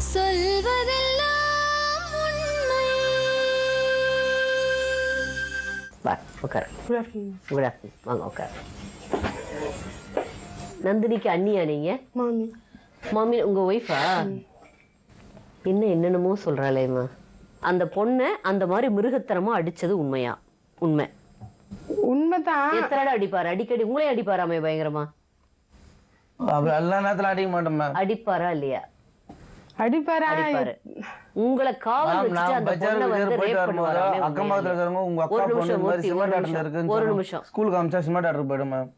சொல்வதெல்லாம் உண்மை. வா உட்கார். Good afternoon. வாங்க உட்கார். நந்தினிக்கு அண்ணியா நீங்க? மாமி. மாமி உங்க ஒய்ஃபா? என்னென்னமோ சொல்றாளேம்மா. அந்த பொண்ணை அந்த மாதிரி மிருகத்தனமா அடிச்சது உண்மையா? உண்மை. உண்மைதான். எத்தனை அடிப்பாரு? அடிக்கடி உங்களே அடிப்பாராமே பயங்கரமா? எல்லா நேரத்துல அடிக்க மாட்டோம். அடிப்பாரா இல்லையா? அடிப்பாரு. உங்களை காவல் வச்சுட்டு அந்த பொண்ணை வந்து ரேப் பண்ணுவாராமே. அக்கம் பக்கத்துல இருக்கிறவங்க உங்க அக்கா பொண்ணு மாதிரி சினிமா தியேட்டர்ல இருக்குன்னு ஒரு நிமிஷம் ஸ்கூலுக்கு அமிச்சா சினிமா தியேட்டருக்கு போயிடும் மேம்.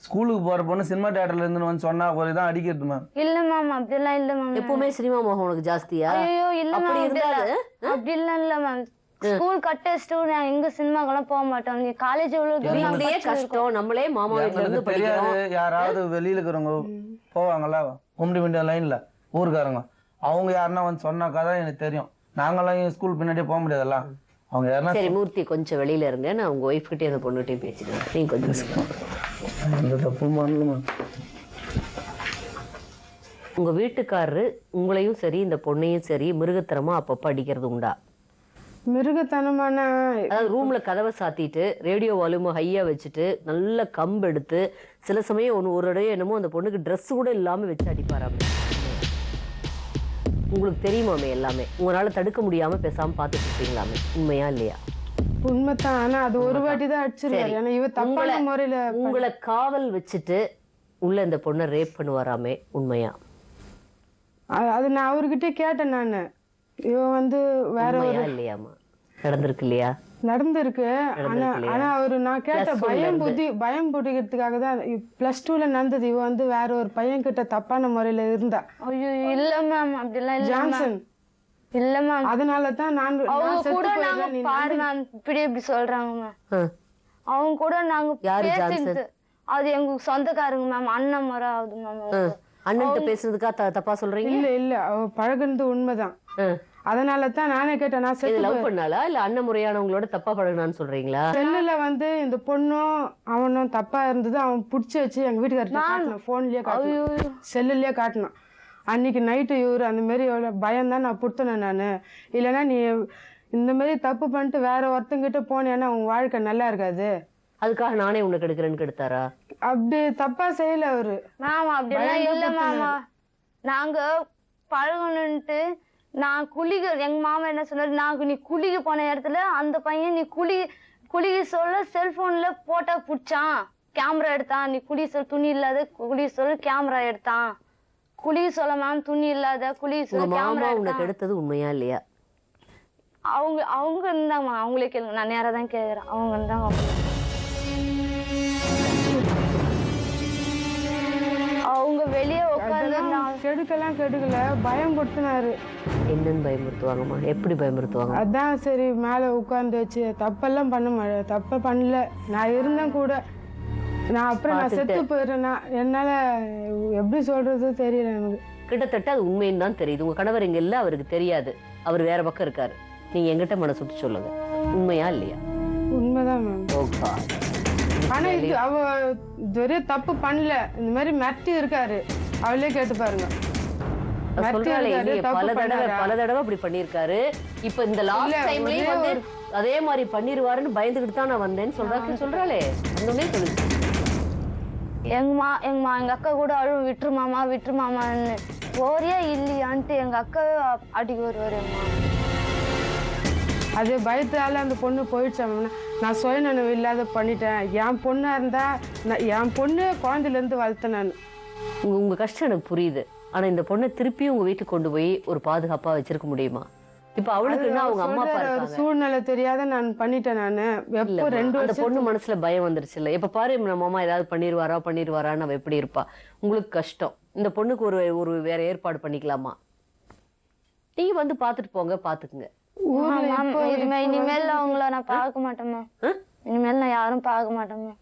ஸ்கூலுக்கு போற பொண்ணு சினிமா தியேட்டர்ல இருந்து வந்து சொன்னா ஒரேதான் அடிக்கிறது மேம். இல்ல மேம் அப்படிலாம் இல்ல மேம். எப்பவுமே சினிமா மோகம் உனக்கு ஜாஸ்தியா? ஐயோ இல்ல மேம். அப்படி இருந்தாது அப்படிலாம் இல்ல மேம். ஸ்கூல் கட்டஸ்ட்டு நான் எங்க சினிமாக்கெல்லாம் போக மாட்டோம். நீ காலேஜ் எவ்வளவு தூரம் வீட்லயே கஷ்டம். நம்மளே மாமா வீட்ல இருந்து படிக்கிறோம். யாராவது வெளியில இருக்கிறவங்க போவாங்கல்ல கும்பிடி வேண்டிய லைன்ல ஊருக்காரங்க, அவங்க யாருன்னா வந்து சொன்னாக்கா தான் எனக்கு தெரியும். நாங்களாம் ஸ்கூல் பின்னாடியே போக முடியாதுல்ல. அவங்க யாருன்னா சரி மூர்த்தி கொஞ்சம் வெளியில இருங்க. நான் உங்க ஒய்ஃப் கிட்டே அந்த பொண்ணுகிட்டே பேசிக்கிறேன். நீங்க கொஞ்சம் அந்த தப்பு பண்ணல. உங்க வீட்டுக்காரரு உங்களையும் சரி இந்த பொண்ணையும் சரி மிருகத்தனமா அப்பப்ப அடிக்கிறது உண்டா? மிருகத்தனமான அதாவது ரூம்ல கதவை சாத்திட்டு ரேடியோ வால்யூம் ஹையா வச்சுட்டு நல்ல கம்பு எடுத்து சில சமயம் ஒரு இடையே என்னமோ அந்த பொண்ணுக்கு ட்ரெஸ் கூட இல்லாம வச்சு அடிப்பாராமே. உங்களுக்கு தெரியுமாமே எல்லாமே? உங்களால தடுக்க முடியாம பேசாம பாத்துட்டு இருப்பீங்களாமே. உண்மையா இல்லையா? உண்மைதான். ஆனா அது ஒரு வாட்டி தான் அடிச்சிருவாரு. ஏன்னா இவ தப்பான முறையில உங்களை காவல் வச்சுட்டு உள்ள இந்த பொண்ணை ரேப் பண்ணுவாராமே. உண்மையா? அது நான் அவர்கிட்ட கேட்டேன். நானு இவன் வந்து வேற ஒரு இல்லையாமா? நடந்திருக்கு இல்லையா? நடந்திருக்கு. ஆனா அவரு நான் கேட்ட பயம் புடிக்கிறதுக்காக தான் +2ல நடந்தது. இவ வந்து வேற ஒரு பையன் கிட்ட தப்பான முறையில இருந்தா. ஐயோ இல்ல மேம் அப்படிலாம் இல்ல. ஜான்சன் இல்ல மேம். அதனாலதான் அவங்க கூட நாங்க பாரு நான் இப்படி சொல்றாங்க மேம். அவங்க கூட நாங்க பேசிட்டு அது எங்க சொந்தக்காரங்க மேம். அண்ணன் முறை ஆகுது மேம். அண்ணன் பேசுறதுக்கா தப்பா சொல்றீங்க? இல்ல அவ பழகுனது உண்மைதான். அதனாலதான் நானே கேட்டேன். நான் லவ் பண்ணாலா இல்ல அண்ணன் முறையானவங்களோட தப்பா பழகுனான்னு சொல்றீங்களா? செல்லுல வந்து இந்த பொண்ணும் அவனும் தப்பா இருந்தது. அவன் புடிச்சு வச்சு எங்க வீட்டுக்காரர்கிட்ட காட்டினான். போன்லயே காட்டினான், செல்லுலயே காட்டினான். அன்னைக்கு நைட்டு இவரு அந்த மாதிரி பயம் தான் நான் புடுத்தினேன் நானு. இல்லைன்னா நீ இந்த மாதிரி தப்பு பண்ணிட்டு வேற ஒருத்தங்கிட்ட போனேன்னா உன் வாழ்க்கை நல்லா இருக்காது. அதுக்காக நானே உனக்கு எடுக்கிறேன்னு கெடுத்தாரா? அப்படி தப்பா செய்யல அவரு. மாமா அப்படிலாம் இல்ல மாமா. நாங்க பழகணுன்ட்டு நான் எங்க மாமா என்ன சொன்னாரு, நீ குளிக்க போன இடத்துல அந்த பையன் நீ குளிக்க சொல்ல செல்போன்ல போட்டோ புடிச்சான், கேமரா எடுத்தான். நீ குளிக்க சொல்ல துணி இல்லாத குளிக்க சொல்ல கேமரா எடுத்தான். குளிக்க சொல்ல மேம் துணி இல்லாத குளிக்க சொல்ல கேமரா உனக்கு எடுத்தது உண்மையா இல்லையா? அவங்க இருந்தாங்க. அவங்களே கேளுங்க. நான் நேரா தான் கேக்குறேன். அவங்க இருந்தாங்க. அவங்க வெளியே உட்காந்து கெடுக்கல பயம்படுத்தினாரு. என்னன்னு பயமுறுத்துவாங்கம்மா? எப்படி பயமுறுத்துவாங்க? அதான் சரி மேல உட்கார்ந்து வச்சு தப்பெல்லாம் தப்ப பண்ணல. நான் இருந்தேன் கூட. நான் அப்புறம் நான் செத்து போயிடுறேன். என்னால எப்படி சொல்றது தெரியல எனக்கு. கிட்டத்தட்ட அது உண்மைன்னு தான் தெரியுது. உங்க கணவர் இங்க இல்ல, அவருக்கு தெரியாது, அவர் வேற பக்கம் இருக்காரு. நீங்க எங்கிட்ட மனசு விட்டு சொல்லுங்க, உண்மையா இல்லையா? உண்மைதான் மேம். ஆனா இது அவ இதுவரை தப்பு பண்ணல. இந்த மாதிரி மிரட்டி இருக்காரு. அவளே கேட்டு பாருங்க. பல தடவை அப்படி பண்ணிருக்காரு. இப்ப இந்த லாஸ்ட் டைம்லயும் வந்து அதே மாதிரி பண்ணிருவாருன்னு பயந்துகிட்டு தான் நான் வந்தேன்னு சொல்றாளே. ஒண்ணுமே சொல்லுங்க. எங்க அக்கா கூட அழுவும், விட்டுரு மாமான்னு. போறியா இல்லையான்ட்டு எங்க அக்கா அடிக்க வருவாரு. அது பயத்தால அந்த பொண்ணு போயிடுச்சு. நான் சுயநினைவு இல்லாத பண்ணிட்டேன். என் பொண்ணா இருந்தா என் பொண்ணு குழந்தையில இருந்து வளர்த்தேன் நான். உங்க கஷ்டம் எனக்கு புரியுது. ஆனா இந்த பொண்ணை திருப்பியும் உங்க வீட்டுக்கு கொண்டு போய் ஒரு பாதுகாப்பா வச்சிருக்க முடியுமா? இப்ப அவளுக்கு அவங்க அம்மா அப்பா இருக்காங்க. சூழ்நிலை தெரியாத நான் பண்ணிட்டேன். நானு எப்போ 2 அந்த பொண்ணு மனசுல பயம் வந்துருச்சு இல்ல? இப்ப பாரு நம்ம அம்மா ஏதாவது பண்ணிருவாரான்னு அவ எப்படி இருப்பா? உங்களுக்கு கஷ்டம். இந்த பொண்ணுக்கு ஒரு வேற ஏற்பாடு பண்ணிக்கலாமா? நீங்க வந்து பாத்துட்டு போங்க, பாத்துக்குங்க. இனிமேல் அவங்கள நான் பார்க்க மாட்டேம்மா. இனிமேல் நான் யாரும் பார்க்க மாட்டேம்மா.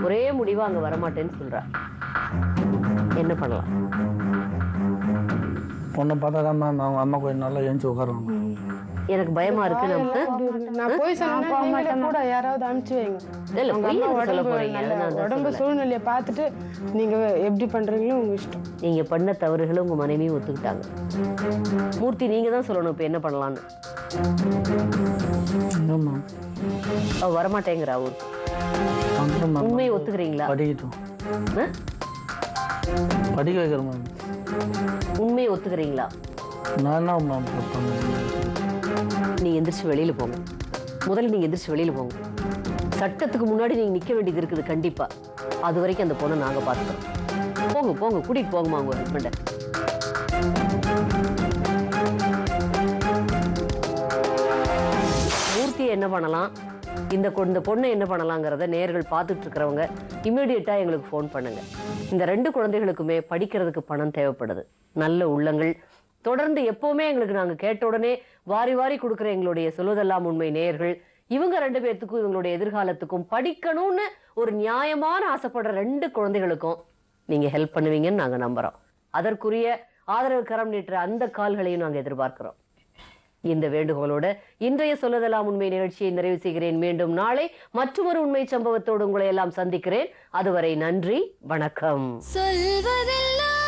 ஒரே முடிவா அங்க வரமாட்டேன்னு சொல்றா. என்ன பண்ணலாம்? பொண்ணை பார்த்தா தான் மேம் அவங்க அம்மா கொஞ்சம் நல்லா எழுந்து உட்காருவாங்க. எனக்கு பயமா இருக்கு நம்ம நான் போய் சொன்னா நீங்களே கூட யாராவது அனுப்பிச்சு வைங்க. இல்ல உங்க பொய் அம்மா எதுக்கு சொல்ல உடம்பு போறீங்க நல்ல அதனால தான் உடம்பு சொல்றேன். சூழ்நிலையை பார்த்துட்டு நீங்க எப்படி பண்றீங்களோ உங்க இஷ்டம். நீங்க பண்ண தவறுகளை உங்க மனைவியும் ஒத்துக்கிட்டாங்க. மூர்த்தி நீங்க தான் சொல்லணும் இப்ப என்ன பண்ணலாம்னு. ஆமா அவ வரமாட்டேங்கிறா ஊருக்கு. அங்கம்மா உண்மையை ஒத்துக்கிறீங்களா? படிக்கட்டும், ஆ? படிக்க வைக்கிறேன் மேம். உண்மையை ஒத்துக்கிறீங்களா? நான் என்ன மேம் பண்ணேன்? நீங்க எந்திரிச்சு வெளியில போங்க. முதல்ல நீங்க எந்திரிச்சு வெளியில போங்க. சட்டத்துக்கு முன்னாடி நீங்க நிக்க வேண்டியது இருக்குது கண்டிப்பா. அது வரைக்கும் அந்த பொண்ணை நாங்க பாத்துக்கிறோம். போங்க போங்க, கூட்டிட்டு போங்கம்மா உங்க ஹஸ்பண்ட. மூர்த்தியை என்ன பண்ணலாம், இந்த பொண்ணை என்ன பண்ணலாங்கிறத நேர்கள் பார்த்துட்டு இருக்கிறவங்க இமீடியட்டா எங்களுக்கு ஃபோன் பண்ணுங்க. இந்த 2 குழந்தைகளுக்குமே படிக்கிறதுக்கு பணம் தேவைப்படுது. நல்ல உள்ளங்கள் தொடர்ந்து எப்பவுமே எங்களுக்கு நாங்க கேட்ட உடனே வாரி வாரி கொடுக்குற எங்களுடைய சொல்வதெல்லாம் உண்மை நேயர்கள் இவங்க 2 பேர்த்துக்கும் இவங்களுடைய எதிர்காலத்துக்கும் படிக்கணும்னு ஒரு நியாயமான ஆசைப்படுற 2 குழந்தைகளுக்கும் நீங்க ஹெல்ப் பண்ணுவீங்கன்னு நாங்க நம்புறோம். அதற்குரிய ஆதரவு கரம் நீட்டுற அந்த கால்களையும் நாங்க எதிர்பார்க்கிறோம். இந்த வேண்டுகோளோட இன்றைய சொல்வதெல்லாம் உண்மை நிகழ்ச்சியை நிறைவு செய்கிறேன். மீண்டும் நாளை மற்றொரு உண்மை சம்பவத்தோடு உங்களை எல்லாம் சந்திக்கிறேன். அதுவரை நன்றி, வணக்கம். சொல்வதெல்லாம்